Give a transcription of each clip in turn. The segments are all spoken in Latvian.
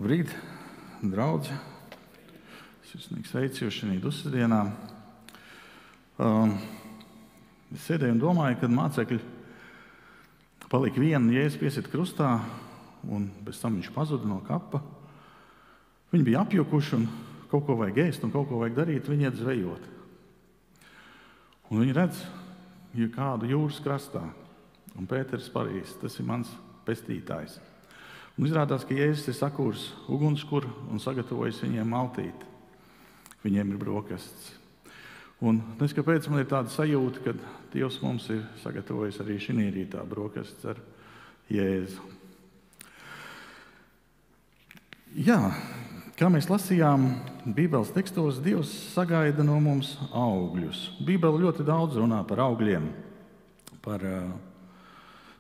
Labrīt, draudzi! Sirsnīgi sveicu jūs šajā dusdienā. Es sēdēju un domāju, kad mācekļi palika vienu Jēzus piesiet krustā, un pēc tam viņš pazuda no kapa. Viņi bija apjukuši un kaut ko vajag ēst un kaut ko vajag darīt, viņi iet zvejot. Un viņi redz kādu jūras krastā, un Pēters parīs, tas ir mans pestītājs. Un izrādās, ka Jēzus ir sakūris ugunskura un sagatavojis viņiem maltīti. Viņiem ir brokastis. Un es kāpēc man ir tāda sajūta, ka Dievs mums ir sagatavojis arī šī rītā brokastis ar Jēzu. Jā, kā mēs lasījām Bībeles tekstos, Dievs sagaida no mums augļus. Bībele ļoti daudz runā par augļiem, par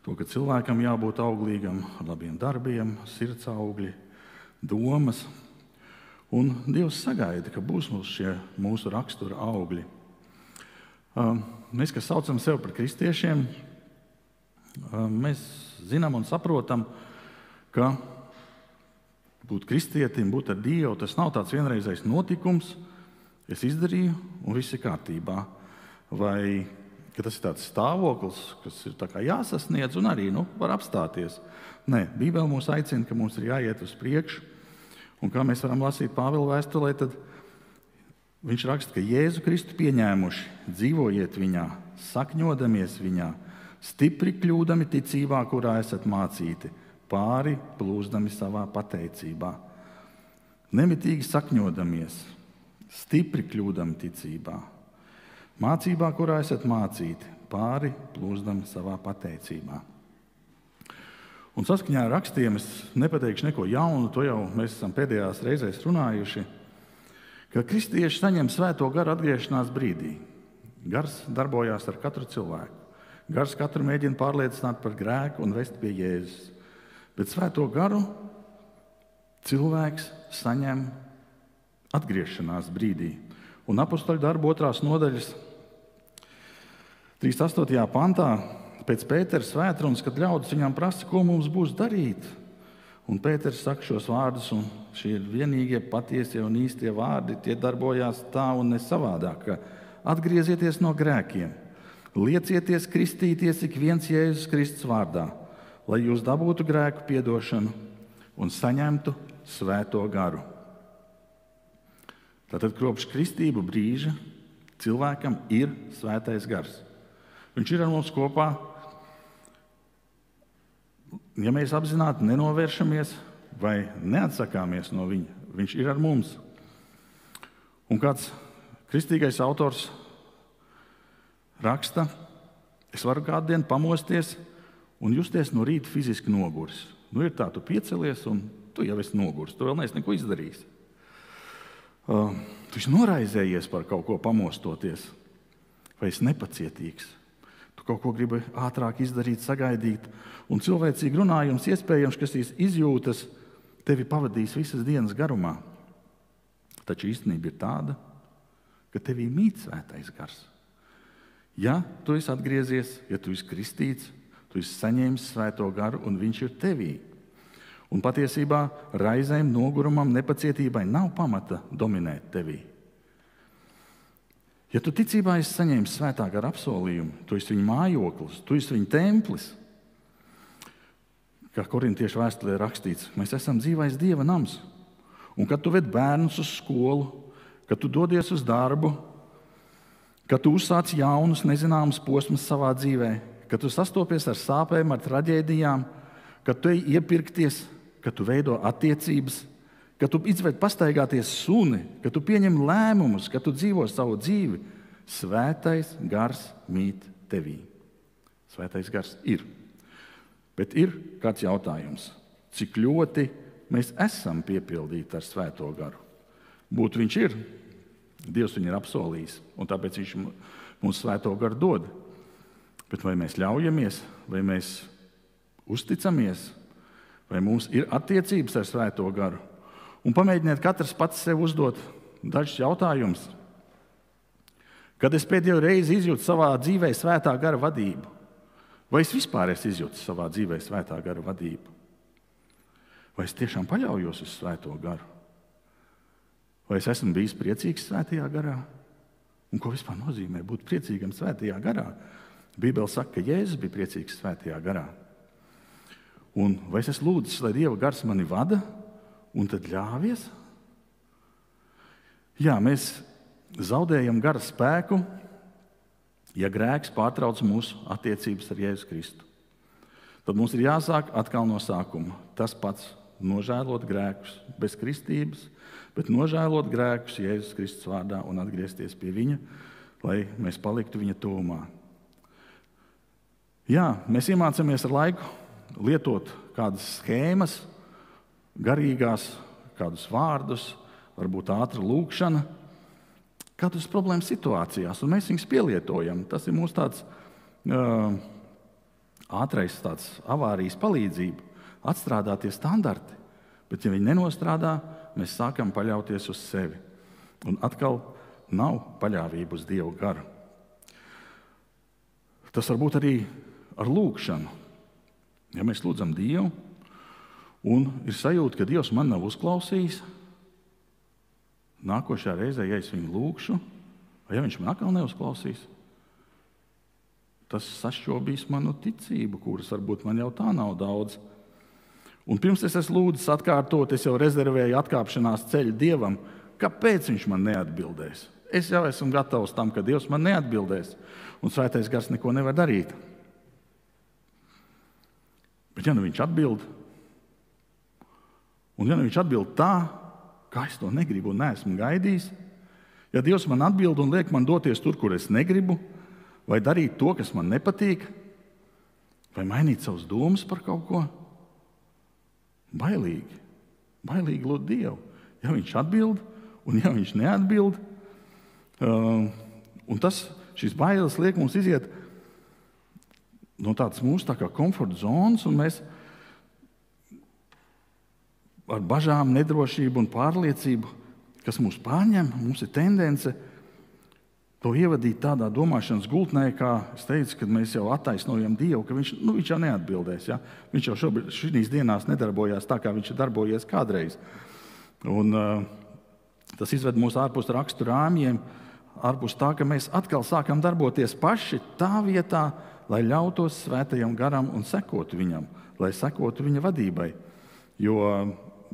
to, ka cilvēkam jābūt auglīgam, ar labiem darbiem, sirds augļi, domas. Un Dievs sagaida, ka būs mums šie mūsu rakstura augļi. Mēs, kas saucam sevi par kristiešiem, mēs zinām un saprotam, ka būt kristietim, būt ar Dievu, tas nav tāds vienreizējs notikums, es izdarīju un viss ir kārtībā. Vai ka tas ir tāds stāvoklis, kas ir tā kā jāsasniedz un arī var apstāties. Nē, Bībele mūs aicina, ka mums ir jāiet uz priekšu. Un kā mēs varam lasīt Pāvila vēstulē, tad viņš raksta, ka Jēzu Kristu pieņēmuši, dzīvojiet viņā, sakņodamies viņā, stipri kļūdami ticībā, kurā esat mācīti, pāri plūzdami savā pateicībā. Nemitīgi sakņodamies, stipri kļūdami ticībā, mācībā, kurā esat mācīti, pāri plūzdami savā pateicībā. Un saskaņā ar rakstiem es nepateikšu neko jaunu, to jau mēs esam pēdējās reizēs runājuši, ka kristieši saņem svēto garu atgriešanās brīdī. Gars darbojās ar katru cilvēku. Gars katru mēģina pārliecināt par grēku un vest pie Jēzus. Bet svēto garu cilvēks saņem atgriešanās brīdī. Un apostoļu darbu 2. nodaļas 38. pantā pēc Pētera svētrunas, kad ļaudis viņam prasa, ko mums būs darīt. Un Pēters saka šos vārdus, un šie ir vienīgie patiesie un īstie vārdi, tie darbojās tā un ne savādāk, ka atgriezieties no grēkiem, liecieties kristīties ik viens Jēzus Kristus vārdā, lai jūs dabūtu grēku piedošanu un saņemtu svēto garu. Tātad kopš kristību brīža cilvēkam ir svētais gars. Viņš ir ar mums kopā. Ja mēs apzināti nenovēršamies vai neatsakāmies no viņa, viņš ir ar mums. Un kāds kristīgais autors raksta, es varu kādu dienu pamosties un justies no rīta fiziski noguris. Ir tā, tu piecelies un tu jau esi noguris, tu vēl neesi neko izdarījis. Tu esi noraizējies par kaut ko pamostoties, vai esi nepacietīgs. Tu kaut ko gribi ātrāk izdarīt, sagaidīt, un cilvēcīgi runājums iespējams, ka šīs izjūtas tevi pavadīs visas dienas garumā. Taču īstenība ir tāda, ka tevī mīt svētais gars. Ja tu esi atgriezies, ja tu esi kristīts, tu esi saņēmis svēto garu un viņš ir tevī. Un patiesībā raizēm, nogurumam, nepacietībai nav pamata dominēt tevī. Ja tu ticībā esi saņēmis svētā gara apsolījumu, tu esi viņa mājoklis, tu esi viņa templis, kā Korintiešu vēstulē rakstīts, mēs esam dzīvais Dieva nams. Un kad tu ved bērnus uz skolu, kad tu dodies uz darbu, kad tu uzsāc jaunus, nezināmus posmus savā dzīvē, kad tu sastopies ar sāpēm, ar traģēdijām, kad tu ej iepirkties, kad tu veido attiecības, kad tu izved pastaigāties suni, kad tu pieņem lēmumus, kad tu dzīvo savu dzīvi, svētais gars mīt tevī. Svētais gars ir. Bet ir kāds jautājums, cik ļoti mēs esam piepildīti ar svēto garu. Būt viņš ir, Dievs viņu ir apsolījis, un tāpēc viņš mums svēto garu dod. Bet vai mēs ļaujamies, vai mēs uzticamies, vai mums ir attiecības ar svēto garu? Un pamēģiniet katrs pats sev uzdot dažus jautājumus. Kad es pēdējo reizi izjūtu savā dzīvē svētā gara vadību? Vai es vispār esmu izjūtis savā dzīvē svētā gara vadību? Vai es tiešām paļaujos uz Svēto garu? Vai es esmu bijis priecīgs Svētajā garā? Un ko vispār nozīmē būt priecīgam Svētajā garā? Bībele saka, ka Jēzus bija priecīgs Svētajā garā. Un vai es esmu lūdzis, lai Dieva gars mani vada un tad ļāvies? Jā, mēs zaudējam gara spēku, ja grēks pārtrauc mūsu attiecības ar Jēzu Kristu. Tad mums ir jāsāk atkal no sākuma. Tas pats nožēlot grēkus bez kristības, bet nožēlot grēkus Jēzus Kristus vārdā un atgriezties pie viņa, lai mēs paliktu viņa tuvumā. Jā, mēs iemācāmies ar laiku lietot kādas schēmas, garīgās, kādus vārdus, varbūt ātra lūkšana, kādas problēmas situācijās, un mēs viņus pielietojam. Tas ir mūsu tāds ātrais tāds avārijas palīdzība, atstrādātie standarti, bet ja viņi nenostrādā, mēs sākam paļauties uz sevi. Un atkal nav paļāvība uz Dievu garu. Tas var būt arī ar lūkšanu. Ja mēs lūdzam Dievu, un ir sajūta, ka Dievs man nav uzklausījis, nākošajā reizē, ja es viņu lūkšu, vai ja viņš man atkal neuzklausīs, tas sašķobīs manu ticību, kuras varbūt man jau tā nav daudz. Un pirms es esmu lūdzis atkārtot, es jau rezervēju atkāpšanās ceļu Dievam, kāpēc viņš man neatbildēs. Es jau esmu gatavs tam, ka Dievs man neatbildēs, un Svētais gars neko nevar darīt. Bet ja nu viņš atbild, un ja nu viņš atbild tā, kā es to negribu un neesmu gaidījis, ja Dievs man atbild un liek man doties tur, kur es negribu, vai darīt to, kas man nepatīk, vai mainīt savus domas par kaut ko, bailīgi lūgt Dievu. Ja viņš atbild, un ja viņš neatbild, un šīs bailes liek mums iziet no tādas mūsu tā kā komforta zonas, un mēs ar bažām, nedrošību un pārliecību, kas mūs pārņem, mums ir tendence to ievadīt tādā domāšanas gultnē, kā es teicu, kad mēs jau attaisnojam Dievu, ka viņš jau neatbildēs. Ja? Viņš jau šīs dienās nedarbojās tā, kā viņš ir darbojies kādreiz. Un tas izved mūs ārpus rakstu rāmjiem, ārpus tā, ka mēs atkal sākam darboties paši tā vietā, lai ļautos Svētajam garam un sekotu viņam, lai sekotu viņa vadībai. Jo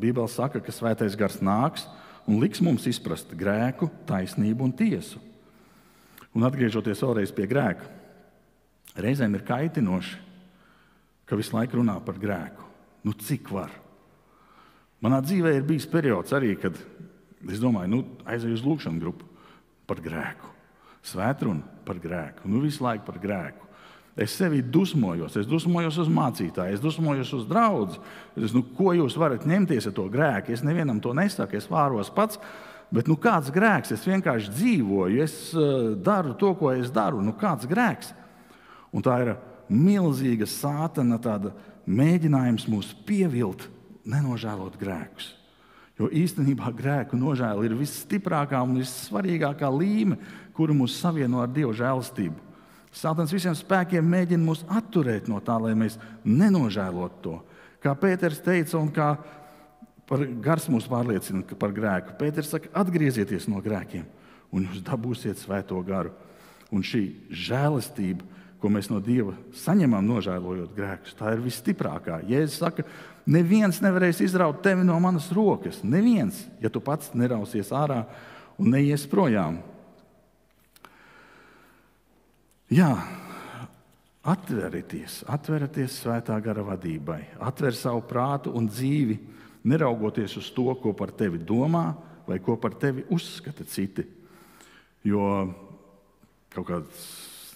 Bībele saka, ka Svētais gars nāks un liks mums izprast grēku, taisnību un tiesu. Un atgriežoties vēlreiz pie grēka, reizēm ir kaitinoši, ka visu laiku runā par grēku. Nu, cik var? Manā dzīvē ir bijis periods arī, kad es domāju, aizēju uz lūkšanu grupu par grēku, svētrunu par grēku, visu laiku par grēku. Es sevi dusmojos uz mācītāju, es dusmojos uz draudzi. Ko jūs varat ņemties ar to grēku? Es nevienam to nesaku, es vāros pats. Bet kāds grēks? Es vienkārši dzīvoju, es daru to, ko es daru. Kāds grēks? Un tā ir milzīga sātana mēģinājums mūs pievilt, nenožēlot grēkus. Jo īstenībā grēku nožēla ir visstiprākā un vissvarīgākā līme, kuru mūs savieno ar Dieva žēlastību. Sātans visiem spēkiem mēģina mūs atturēt no tā, lai mēs nenožēlotu to. Kā Pēters teica, un kā gars mūs pārliecina par grēku. Pēters saka, atgriezieties no grēkiem, un jūs dabūsiet Svēto garu. Un šī žēlastība, ko mēs no Dieva saņemam, nožēlojot grēkus, tā ir visstiprākā. Jēzus saka, neviens nevarēs izraut tevi no manas rokas. Neviens, ja tu pats nerausies ārā un neies projām. Jā, atverieties Svētā gara vadībai. Atver savu prātu un dzīvi, neraugoties uz to, ko par tevi domā vai ko par tevi uzskata citi. Jo kaut kāds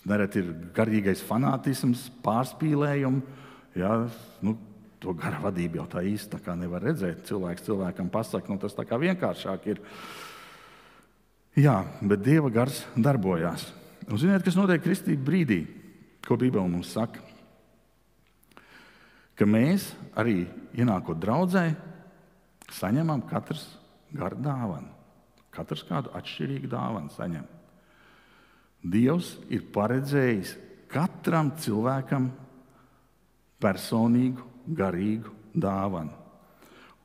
nereti ir garīgais fanātisms, pārspīlējumi. Ja, to gara vadību jau tā īsti tā kā nevar redzēt. Cilvēks cilvēkam pasaka, tas tā kā vienkāršāk ir. Jā, bet Dieva gars darbojās. Un ziniet, kas notiek kristību brīdī, ko Bībele mums saka? Ka mēs arī ienākot draudzē, saņemam katrs garu dāvanu. Katrs kādu atšķirīgu dāvanu saņem. Dievs ir paredzējis katram cilvēkam personīgu, garīgu dāvanu.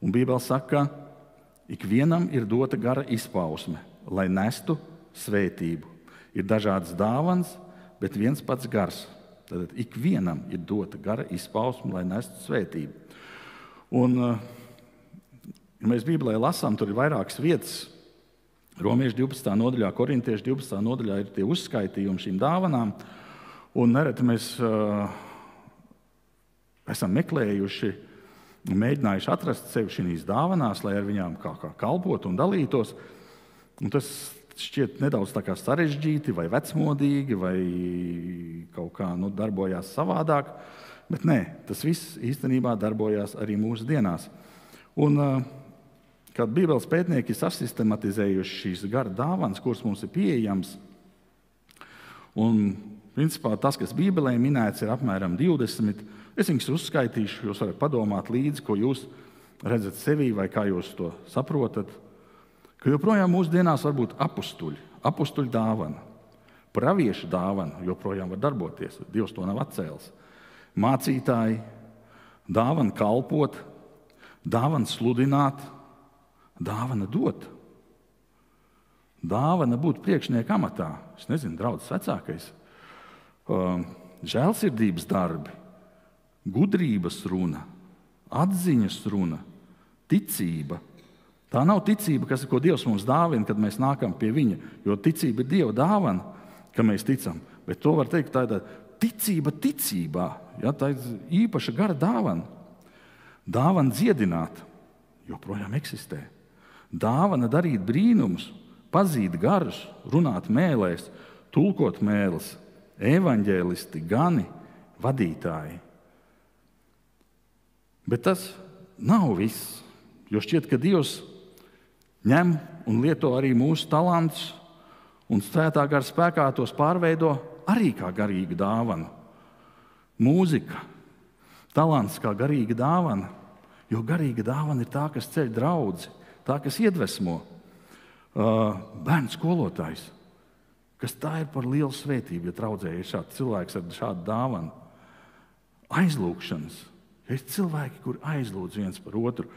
Un Bībele saka, ka ikvienam ir dota gara izpausme, lai nestu svētību. Ir dažādas dāvanas, bet viens pats gars. Tad ikvienam ir dota gara izpausme, lai nestu svētību. Un, ja mēs Bībelē lasām, tur ir vairākas vietas. Romiešu 12. nodaļā, Korintiešu 12. nodaļā ir tie uzskaitījumi šīm dāvanām. Un nereti mēs esam meklējuši un mēģinājuši atrast sevi šīs dāvanās, lai ar viņām kā kalpotu un dalītos. Un tas šķiet nedaudz tā kā sarežģīti vai vecmodīgi vai kaut kā darbojās savādāk. Bet nē, tas viss īstenībā darbojās arī mūsu dienās. Un kad Bībeles pētnieki ir sasystematizējuši šīs gara dāvanas, kuras mums ir pieejams, un principā tas, kas Bībelē minēts, ir apmēram 20. Es viņus uzskaitīšu, jūs varat padomāt līdzi, ko jūs redzat sevī vai kā jūs to saprotat. Ka joprojām mūsdienās var būt apustuļu dāvana, praviešu dāvana joprojām var darboties, Dievs to nav atcēlis. Mācītāji, dāvana kalpot, dāvana sludināt, dāvana dot, dāvana būt priekšnieka amatā. Es nezinu, draudzes vecākais. Žēlsirdības darbi, gudrības runa, atziņas runa, ticība. Tā nav ticība, ko Dievs mums dāvina, kad mēs nākam pie viņa, jo ticība ir Dieva dāvana, ka mēs ticam. Bet to var teikt, tā ir ticība ticībā, ja, tā ir īpaša gara dāvana. Dāvana dziedināt joprojām eksistē. Dāvana darīt brīnumus, pazīt garus, runāt mēlēs, tulkot mēles, evaņģēlisti, gani, vadītāji. Bet tas nav viss, jo šķiet, ka Dievs ņem un lieto arī mūsu talantus un Svētā gara spēkā tos pārveido arī kā garīga dāvana. Mūzika, talants kā garīga dāvana, jo garīga dāvana ir tā, kas ceļ draudzi, tā, kas iedvesmo. Bērnu skolotājs, kas tā ir par lielu svētību, ja draudzē ir šāds cilvēks ar šādu dāvanu. Aizlūgšanas, ja ir cilvēki, kur aizlūdz viens par otru.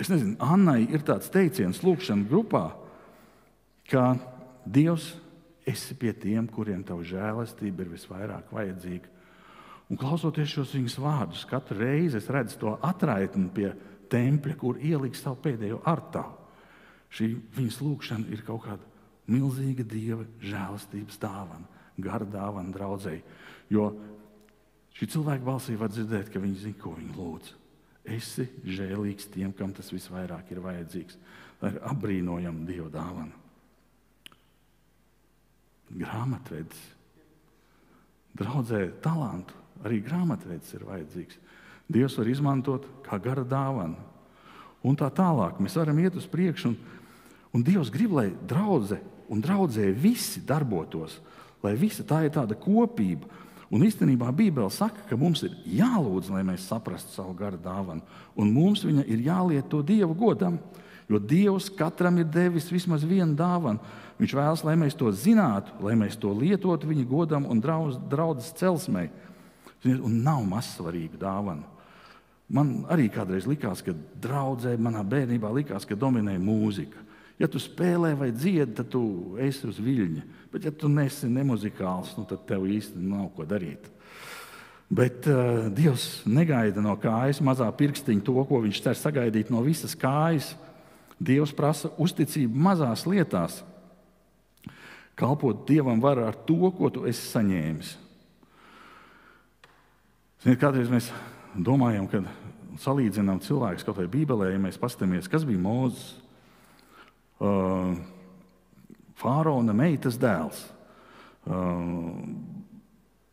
Es nezinu, Annai ir tāds teiciens lūgšana grupā, ka Dievs, esi pie tiem, kuriem tavu žēlastība ir visvairāk vajadzīga. Un klausoties šos viņas vārdus, katru reizi es redzu to atraitni pie tempļa, kur ieliks savu pēdējo artavu. Šī viņas lūgšana ir kaut kāda milzīga Dieva žēlastības dāvana, gara dāvana draudzei. Jo šī cilvēka balsī var dzirdēt, ka viņi zina, ko viņi lūdz. Esi žēlīgs tiem, kam tas visvairāk ir vajadzīgs. Tā ir apbrīnojama Dieva dāvana. Grāmatvedis. Draudzē talantu, arī grāmatvedis ir vajadzīgs. Dievs var izmantot kā gara dāvana. Un tā tālāk mēs varam iet uz priekšu, un Dievs grib, lai draudze un draudzē visi darbotos, lai visa tā ir tāda kopība. Un īstenībā Bībele saka, ka mums ir jālūdz, lai mēs saprastu savu gara dāvanu, un mums viņa ir jālieto Dieva godam, jo Dievs katram ir devis vismaz vienu dāvanu. Viņš vēlas, lai mēs to zinātu, lai mēs to lietotu viņa godam un draudzes celsmei. Un nav mazsvarīga dāvana. Man arī kādreiz likās, ka draudzē manā bērnībā likās, ka dominē mūzika. Ja tu spēlē vai dziedi, tad tu esi uz viļņa. Bet ja tu nesi nemuzikāls, tad tev īsti nav ko darīt. Bet Dievs negaida no kājas mazā pirkstiņa to, ko viņš cer sagaidīt no visas kājas. Dievs prasa uzticību mazās lietās. Kalpot Dievam var ar to, ko tu esi saņēmis. Ziniet, kādreiz mēs domājam, kad salīdzinām cilvēkus kaut vai Bībelē, ja mēs paskatāmies, kas bija Mūzes, Fāraona meitas dēls.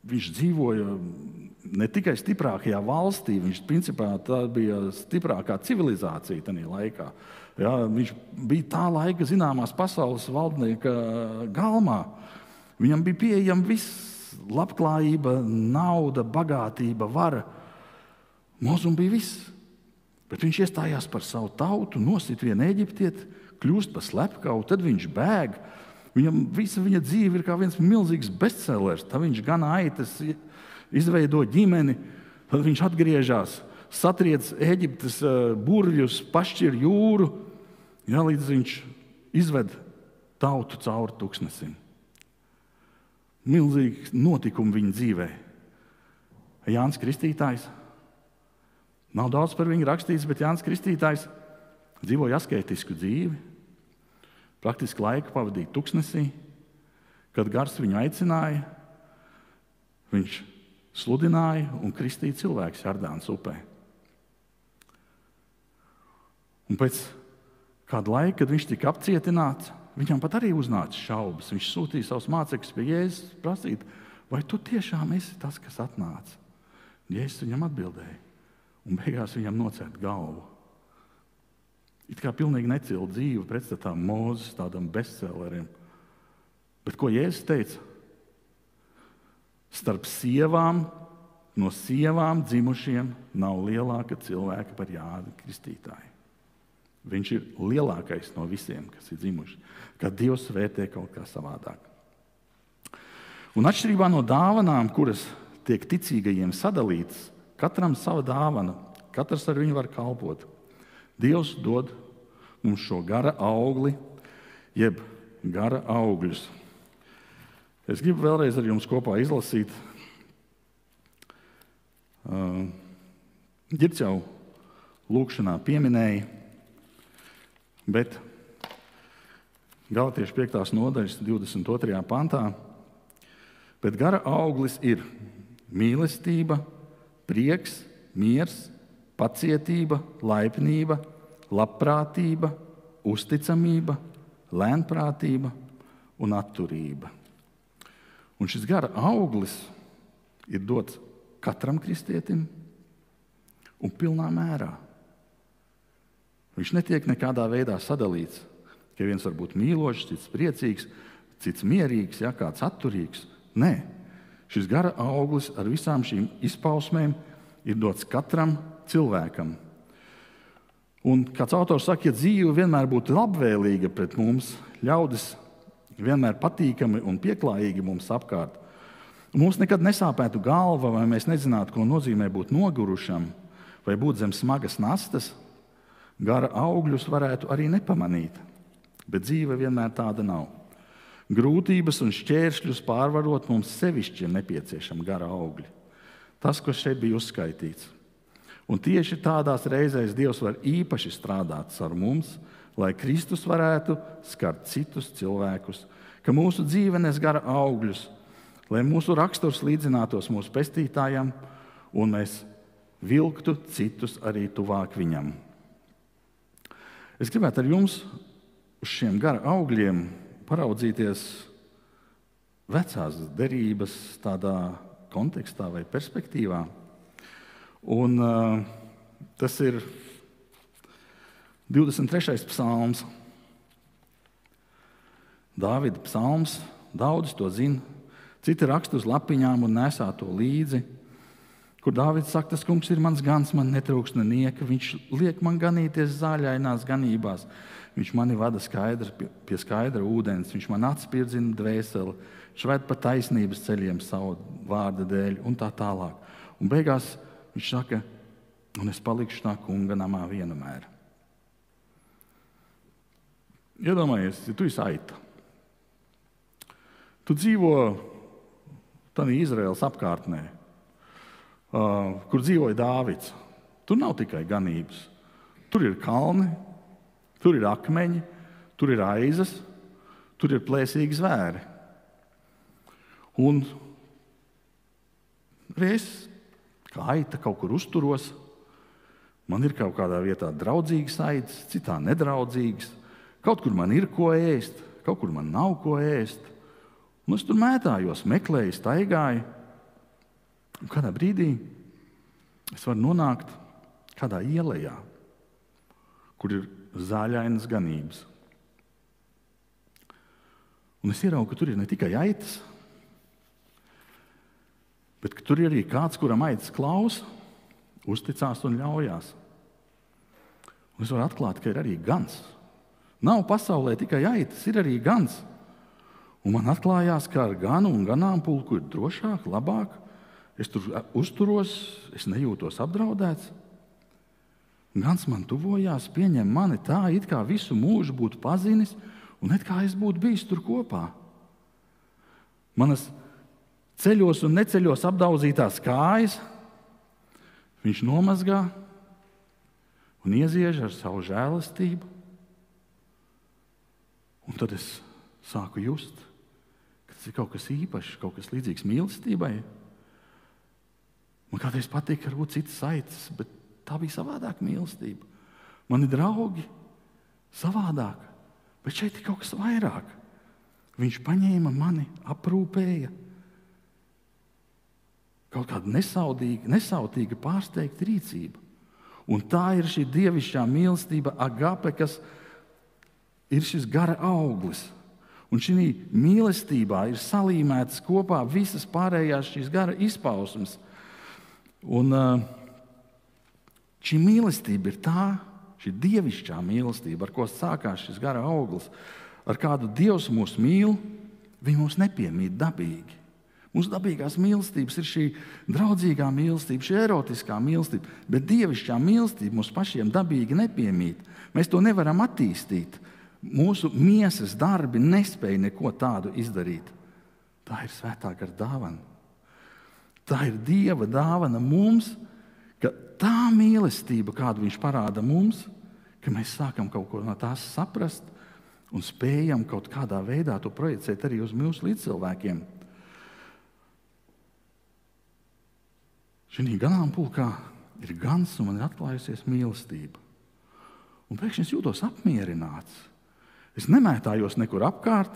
Viņš dzīvoja ne tikai stiprākajā valstī, viņš principā tā bija stiprākā civilizācija tajā laikā. Ja, viņš bija tā laika zināmās pasaules valdnieka galmā. Viņam bija pieejama viss - labklājība, nauda, bagātība, vara. Mūzum bija viss. Bet viņš iestājās par savu tautu, nosit vienu eģiptieti, kļūst par slepkavu, tad viņš bēg. Visa viņa dzīve ir kā viens milzīgs bestsellers. Tad viņš gan aitas, izveido ģimeni, tad viņš atgriežas. satriec Ēģiptes burvjus, pašķir jūru, ja, līdz viņš izved tautu cauri tūkstnesim. Milzīgi notikumi viņa dzīvē. Jānis Kristītājs. Nav daudz par viņu rakstīts, bet Jānis Kristītājs dzīvoja asketisku dzīvi. Praktiski laiku pavadīja tūkstnesī. Kad gars viņu aicināja, viņš sludināja un kristīja cilvēkus Jardānas upē. Un pēc kāda laika, kad viņš tika apcietināts, viņam pat arī uznāca šaubas. Viņš sūtīja savus mācekļus pie Jēzus prasīt, vai tu tiešām esi tas, kas atnāca? Jēzus viņam atbildēja, un beigās viņam nocērt galvu. It kā pilnīgi necila dzīve pretstatā Mūzes tādam bestsellerim. Bet ko Jēzus teica? Starp sievām, no sievām dzimušiem nav lielāka cilvēka par Jāni Kristītāju. Viņš ir lielākais no visiem, kas ir dzimuši. Kad Dievs vērtē kaut kā savādāk. Un atšķirībā no dāvanām, kuras tiek ticīgajiem sadalītas, katram sava dāvana, katrs ar viņu var kalpot. Dievs dod mums šo gara augli, jeb gara augļus. Es gribu vēlreiz ar jums kopā izlasīt. Ģirds jau lūkšanā pieminēja, bet Galatiešu 5. nodaļas 22. pantā. Bet gara auglis ir mīlestība, prieks, miers, pacietība, laipnība, labprātība, uzticamība, lēnprātība un atturība. Un šis gara auglis ir dots katram kristietim un pilnā mērā. Viņš netiek nekādā veidā sadalīts, ka viens var būt mīlošs, cits priecīgs, cits mierīgs, ja, kāds atturīgs. Nē, šis gara auglis ar visām šīm izpausmēm ir dots katram cilvēkam. Un kāds autors saka, ja dzīve vienmēr būtu labvēlīga pret mums, ļaudis vienmēr patīkami un pieklājīgi mums apkārt, mums nekad nesāpētu galva, vai mēs nezinātu, ko nozīmē būt nogurušam, vai būt zem smagas nastas, gara augļus varētu arī nepamanīt. Bet dzīve vienmēr tāda nav. Grūtības un šķēršļus pārvarot mums sevišķi ir nepieciešami gara augļi. Tas, kas šeit bija uzskaitīts. Un tieši tādās reizēs Dievs var īpaši strādāt ar mums, lai Kristus varētu skart citus cilvēkus, ka mūsu dzīve nes gara augļus, lai mūsu raksturs līdzinātos mūsu pestītājam un mēs vilktu citus arī tuvāk viņam. Es gribētu ar jums uz šiem gara augļiem paraudzīties vecās derības tādā kontekstā vai perspektīvā. Un tas ir 23. psalms. Dāvida psalms, daudz to zina. Citi raksta uz lapiņām un nesā to līdzi. Kur Dāvids saka, tas kungs ir mans gans, man netrūkst nenieka. Viņš liek man ganīties zāļainās ganībās. Viņš mani vada pie skaidra ūdens. Viņš man atspirdzina dvēseli. Viņš ved pa taisnības ceļiem savu vārda dēļ un tā tālāk. Un beigās viņš saka, un es palikšu tā kunga namā vienmēr. Iedomājies, ja tu esi aita. Tu dzīvo tādā Izraēlas apkārtnē, kur dzīvoja Dāvids. Tur nav tikai ganības. Tur ir kalni, tur ir akmeņi, tur ir aizas, tur ir plēsīgi zvēri. Un es, kā aita, kaut kur uzturos. Man ir kaut kādā vietā draudzīgas aitas, citā nedraudzīgas. Kaut kur man ir ko ēst, kaut kur man nav ko ēst. Un es tur mētājos, meklēju, staigāju. Un kādā brīdī es varu nonākt kādā ielejā, kur ir zāļainas ganības. Un es ieraugu, ka tur ir ne tikai aitas, bet ka tur ir arī kāds, kuram aitas klausa, uzticās un ļaujās. Un es varu atklāt, ka ir arī gans. Nav pasaulē tikai aitas, ir arī gans. Un man atklājās, ka ar ganu un ganāmpulku ir drošāk, labāk. Es tur uzturos, es nejūtos apdraudēts. Gans man tuvojās, pieņem mani tā, it kā visu mūžu būtu pazinis, un it kā es būtu bijis tur kopā. Manas ceļos un neceļos apdauzītās kājas viņš nomazgā un ieziež ar savu žēlastību. Un tad es sāku just, ka tas ir kaut kas īpašs, kaut kas līdzīgs mīlestībai. Man kādreiz patīk varbūt citas saites, bet tā bija savādāka mīlestība. Mani draugi savādāk, bet šeit ir kaut kas vairāk. Viņš paņēma mani, aprūpēja. Kaut kāda nesautīga, pārsteigta rīcība. Un tā ir šī dievišķā mīlestība, agape, kas ir šis gara auglis. Un šī mīlestībā ir salīmētas kopā visas pārējās šīs gara izpausmes. Un šī mīlestība ir tā, šī dievišķā mīlestība, ar ko sākās šis gara auglis, ar kādu Dievs mūs mīl, viņš mūs nepiemīt dabīgi. Mūsu dabīgās mīlestības ir šī draudzīgā mīlestība, šī erotiskā mīlestība, bet dievišķā mīlestība mums pašiem dabīgi nepiemīt. Mēs to nevaram attīstīt. Mūsu miesas darbi nespēja neko tādu izdarīt. Tā ir svētā gara dāvana. Tā ir Dieva dāvana mums, ka tā mīlestība, kādu viņš parāda mums, ka mēs sākam kaut ko no tās saprast un spējam kaut kādā veidā to projicēt arī uz mūsu līdzcilvēkiem. Šī ganāmpulkā ir gans, un man ir atklājusies mīlestība. Un pēkšņi es jūtos apmierināts. Es nemētājos nekur apkārt,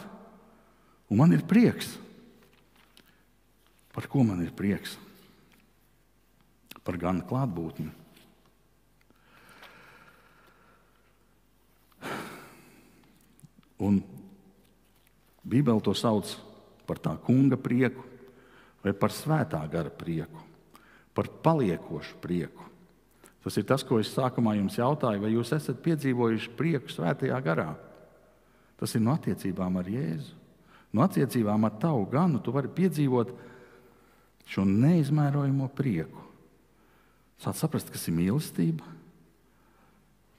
un man ir prieks. Par ko man ir prieks? Par gana klātbūtni. Un Bībele to sauc par tā kunga prieku vai par svētā gara prieku, par paliekošu prieku. Tas ir tas, ko es sākumā jums jautāju, vai jūs esat piedzīvojuši prieku svētajā garā. Tas ir no attiecībām ar Jēzu. No attiecībām ar tavu ganu tu vari piedzīvot šo neizmērojamo prieku. Sāc saprast, kas ir mīlestība.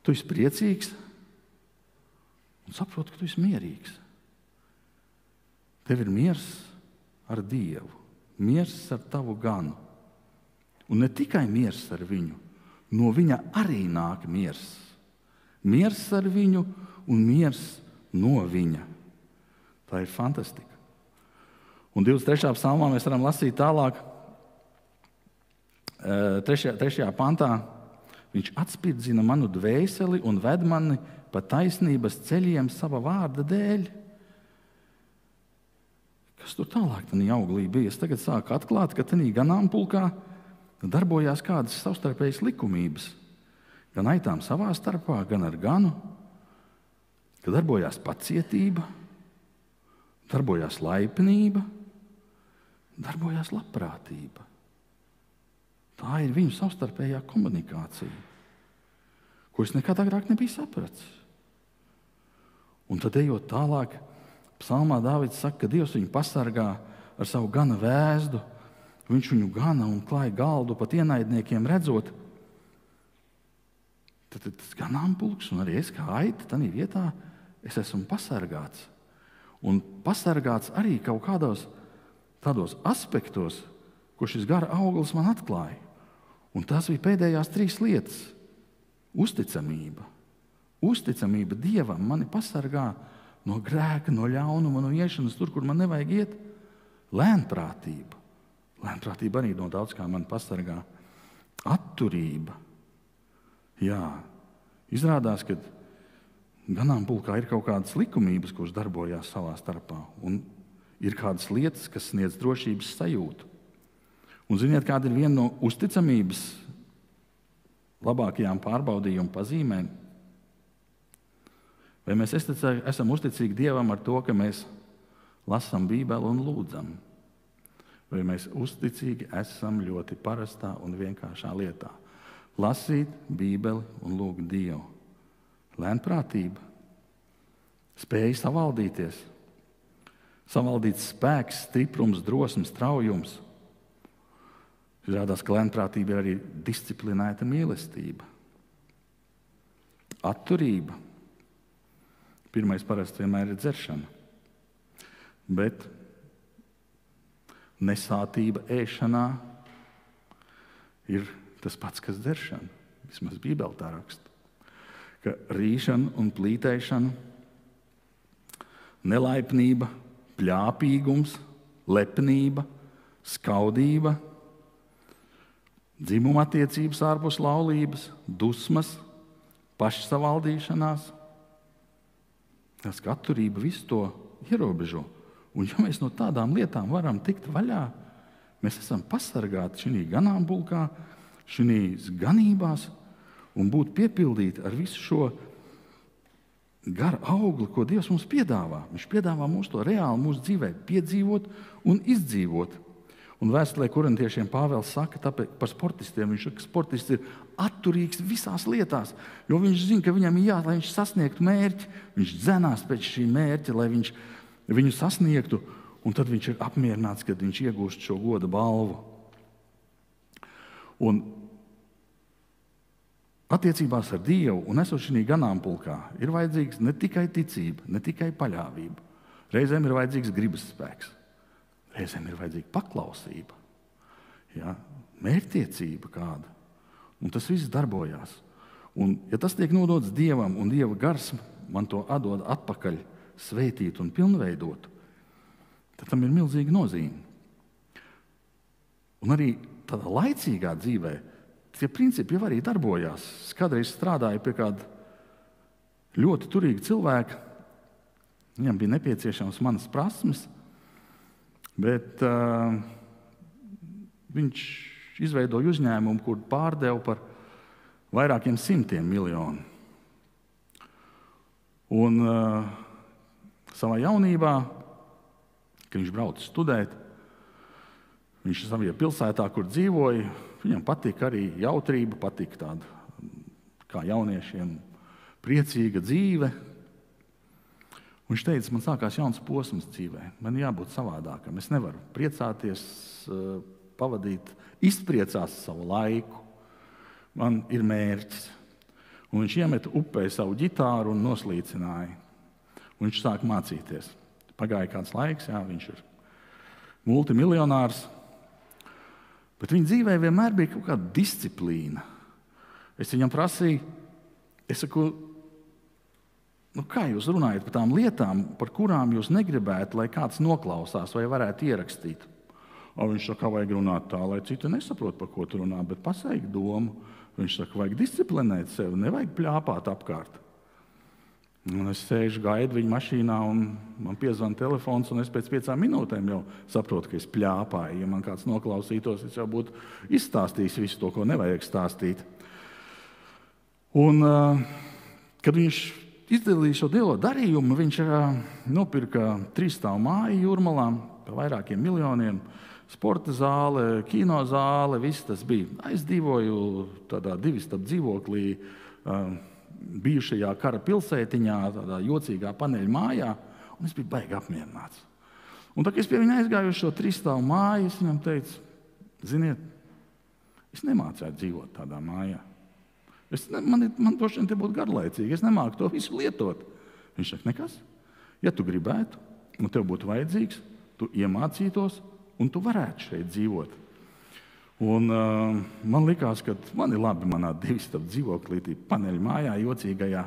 Tu esi priecīgs un saproti, ka tu esi mierīgs. Tev ir miers ar Dievu, miers ar tavu ganu. Un ne tikai miers ar viņu, no viņa arī nāk miers. Miers ar viņu un miers no viņa. Tā ir fantastika. Un 23. psalmā mēs varam lasīt tālāk, 3. pantā. Viņš atspirdzina manu dvēseli un ved mani pa taisnības ceļiem sava vārda dēļ. Kas tur tālāk tajā auglī bija? Es tagad sāku atklāt, ka tajā ganāmpulkā darbojās kādas savstarpējas likumības. Gan aitām savā starpā, gan ar ganu. Ka darbojās pacietība, darbojās laipnība, darbojās labprātība. Tā ir viņu savstarpējā komunikācija, ko es nekad agrāk nebiju sapratis. Un tad, ejot tālāk, psalmā Dāvids saka, ka Dievs viņu pasargā ar savu gana vēzdu. Viņš viņu gana un klāj galdu pat ienaidniekiem redzot. Tad tas ganāmpulks un arī es kā aita tādā vietā, es esmu pasargāts. Un pasargāts arī kaut kādos tādos aspektos, ko šis gara auglis man atklāja. Un tās bija pēdējās 3 lietas. Uzticamība. Uzticamība Dievam mani pasargā no grēka, no ļaunuma, no iešanas tur, kur man nevajag iet. Lēnprātība. Lēnprātība arī no daudz kā mani pasargā. Atturība. Jā, izrādās, ka ganāmpulkā ir kaut kādas likumības, kuras darbojās savā starpā. Un ir kādas lietas, kas sniedz drošības sajūtu. Un ziniet, kāda ir viena no uzticamības labākajām pārbaudījuma pazīmēm? Vai mēs esam uzticīgi Dievam ar to, ka mēs lasām Bībeli un lūdzam? Vai mēs uzticīgi esam ļoti parastā un vienkāršā lietā? Lasīt Bībeli un lūgt Dievu. Lēnprātība, spēja savaldīties, savaldīt spēks, stiprums, drosmes, straujums. Izrādās, ka lēnprātība ir arī disciplinēta mīlestība. atturība. Pirmais parasti vienmēr ir dzeršana. Bet nesātība ēšanā ir tas pats, kas dzeršana. Vismaz Bībelē tā raksta. Ka rīšana un plītēšana, nelaipnība, pļāpīgums, lepnība, skaudība, dzimuma attiecības ārpus laulības, dusmas, pašsavaldīšanās. Tas, ka atturība visu to ierobežo. Un ja mēs no tādām lietām varam tikt vaļā, mēs esam pasargāti šī ganāmpulkā, šīs ganībās un būt piepildīti ar visu šo garu augli, ko Dievs mums piedāvā. Viņš piedāvā mums to reāli mūsu dzīvē piedzīvot un izdzīvot. Un vēstulē korintiešiem Pāvels saka par sportistiem. Viņš saka, ka sportists ir atturīgs visās lietās, jo viņš zina, ka viņam ir lai viņš sasniegtu mērķi. Viņš dzenās pēc šī mērķa, lai viņš viņu sasniegtu, un tad viņš ir apmierināts, kad viņš iegūst šo goda balvu. Un attiecībās ar Dievu un esot šī ganāmpulkā ir vajadzīgs ne tikai ticība, ne tikai paļāvība. Reizēm ir vajadzīgs gribas spēks. Reizēm ir vajadzīga paklausība, mērķtiecība kāda. Un tas viss darbojās. Un, ja tas tiek nodots Dievam un Dieva gars man to atdod atpakaļ, svētīt un pilnveidot, tad tam ir milzīga nozīme. Un arī tādā laicīgā dzīvē tie principi jau arī darbojās. Es kādreiz strādāju pie kāda ļoti turīga cilvēka. Viņam bija nepieciešams manas prasmes, bet viņš izveidoja uzņēmumu, kur pārdeva par vairākiem 100 miljonu. Un savā jaunībā, kad viņš brauca studēt, viņš savā pilsētā, kur dzīvoja, viņam patika arī jautrība, patika tāda, kā jauniešiem, priecīga dzīve. Viņš teica, man sākās jauns posms dzīvē, man jābūt savādākam. Es nevaru priecāties, pavadīt, izpriecās savu laiku. Man ir mērķis. Un viņš iemeta upē savu ģitāru un noslīcināja. Un viņš sāk mācīties. Pagāja kāds laiks, viņš ir multimiljonārs. Bet viņa dzīvē vienmēr bija kaut kāda disciplīna. Es viņam prasīju, es saku, kā jūs runājat par tām lietām, par kurām jūs negribētu, lai kāds noklausās vai varētu ierakstīt? Viņš saka, vajag runāt tā, lai citi nesaprot, par ko tu runā, bet pasaik domu. Viņš saka, vajag disciplinēt sevi, nevajag pļāpāt apkārt. Un es sēžu, gaidu viņa mašīnā, un man piezvana telefons, un es pēc 5 minūtēm jau saprotu, ka es pļāpāju. Ja man kāds noklausītos, es jau būtu izstāstījis visu to, ko nevajag stāstīt. Un, kad viņš izdalīja šo lielo darījumu, viņš nopirka 3-stāvu māju Jūrmalā par vairākiem miljoniem, sporta zāle, kino zāle, viss tas bija. Aizdzīvoju tādā 2-stabu dzīvoklī, bijušajā kara pilsētiņā, tādā jocīgā paneļa mājā, un es biju baigi apmierināts. Un tā, kad es pie viņa aizgāju uz šo 3-stāvu māju, es viņam teicu, ziniet, es nemācētu dzīvot tādā mājā. Man droši vien te būtu garlaicīgi, es nemāku to visu lietot. Viņš saka, nekas, ja tu gribētu, un tev būtu vajadzīgs, tu iemācītos, un tu varētu šeit dzīvot. Un man likās, ka man ir labi manā 2-stabu dzīvoklī, paneļa mājā, jocīgajā.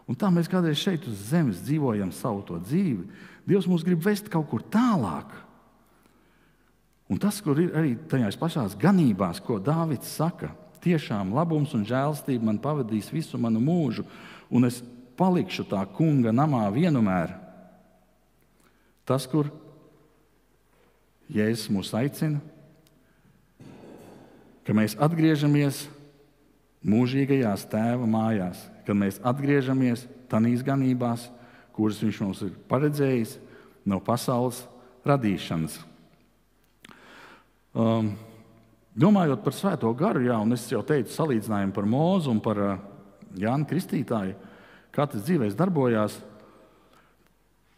Un tā mēs kādreiz šeit uz zemes dzīvojam savu to dzīvi. Dievs mūs grib vest kaut kur tālāk. Un tas, kur ir arī tajās pašās ganībās, ko Dāvids saka, tiešām labums un žēlstība man pavadīs visu manu mūžu, un es palikšu tā kunga namā vienmēr. Tas, kur Jēzus mūs aicina, ka mēs atgriežamies mūžīgajās Tēva mājās, kad mēs atgriežamies tanīs ganībās, kuras viņš mums ir paredzējis no pasaules radīšanas. Domājot par Svēto garu, un es jau teicu salīdzinājumu par Mūzu un par Jānu Kristītāju, kā tas dzīvēs darbojās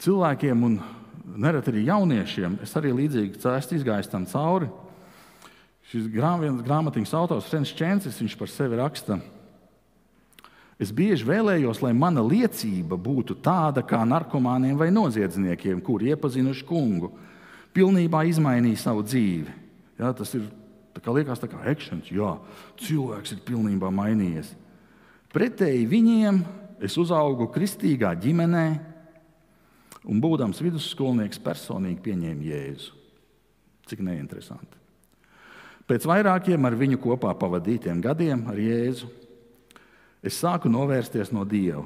cilvēkiem un nereti arī jauniešiem. Es arī līdzīgi izgāju tam cauri. Šis grāmatiņas autors Frens Čencis, viņš par sevi raksta: Es bieži vēlējos, lai mana liecība būtu tāda kā narkomāniem vai noziedzniekiem, kuri iepazinuši kungu, pilnībā izmainīja savu dzīvi. Ja, tas ir liekas tā kā akcents, jā, cilvēks ir pilnībā mainījies. Pretēji viņiem es uzaugu kristīgā ģimenē un, būdams vidusskolnieks, personīgi pieņēmu Jēzu. Cik neinteresanti. Pēc vairākiem ar viņu kopā pavadītiem gadiem ar Jēzu es sāku novērsties no Dieva.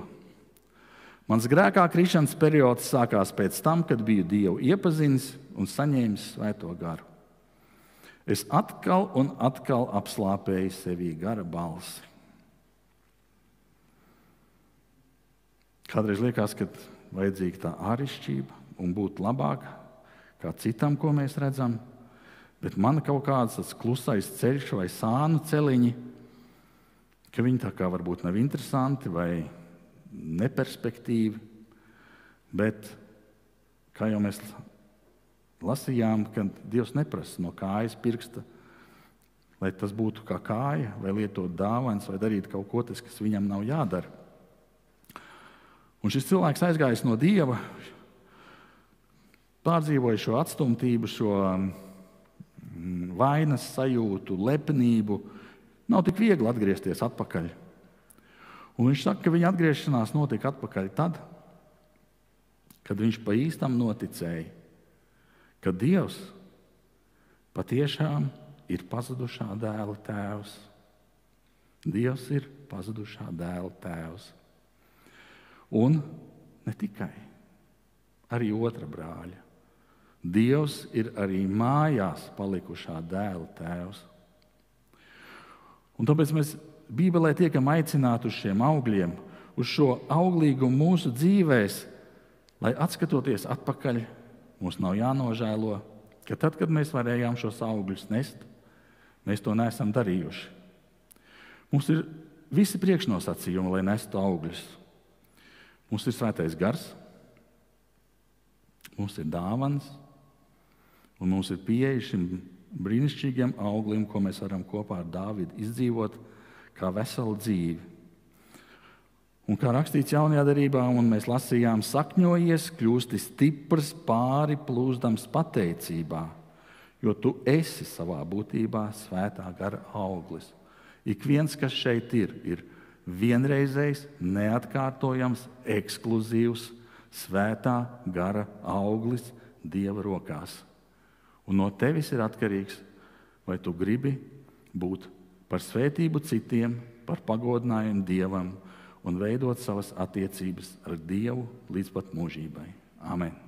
Mans grēkā krišanas periods sākās pēc tam, kad biju Dievu iepazinis un saņēmis Svēto garu. Es atkal un atkal apslāpēju sevī gara balsi. Kādreiz liekas, ka vajadzīga tā āršķirība un būt labāk kā citam, ko mēs redzam, bet man kaut kāds tas klusais ceļš vai sānu celiņi, ka viņi tā kā varbūt nav interesanti vai neperspektīvi, bet, kā jau mēs lasījām, ka Dievs neprasa no kājas pirksta, lai tas būtu kā kāja, vai lietot dāvanas, vai darīt kaut ko tas, kas viņam nav jādara. Un šis cilvēks aizgājis no Dieva, pārdzīvoja šo atstumtību, šo vainas sajūtu, lepnību. Nav tik viegli atgriezties atpakaļ. Un viņš saka, ka viņa atgriešanās notika atpakaļ tad, kad viņš pa īstam noticēja, ka Dievs patiešām ir pazudušā dēla tēvs. Dievs ir pazudušā dēla tēvs. Un ne tikai, arī otra brāļa. Dievs ir arī mājās palikušā dēla tēvs. Un tāpēc mēs Bībelē tiekam aicināti uz šiem augļiem, uz šo auglīgumu mūsu dzīvēs, lai atskatoties atpakaļ, mums nav jānožēlo, ka tad, kad mēs varējām šos augļus nest, mēs to neesam darījuši. Mums ir visi priekšnosacījumi, lai nestu augļus. Mums ir Svētais gars, mums ir dāvanas, un mums ir pieeja šim brīnišķīgiem auglim, ko mēs varam kopā ar Dāvidu izdzīvot kā veselu dzīvi. Un kā rakstīts Jaunajā derībā, un mēs lasījām, sakņojies, kļūsti stiprs, pāri plūzdams pateicībā, jo tu esi savā būtībā Svētā gara auglis. Ik viens, kas šeit ir vienreizējs, neatkārtojams, ekskluzīvs, Svētā gara auglis Dieva rokās. Un no tevis ir atkarīgs, vai tu gribi būt par svētību citiem, par pagodinājumu Dievam un veidot savas attiecības ar Dievu līdz pat mūžībai. Amen.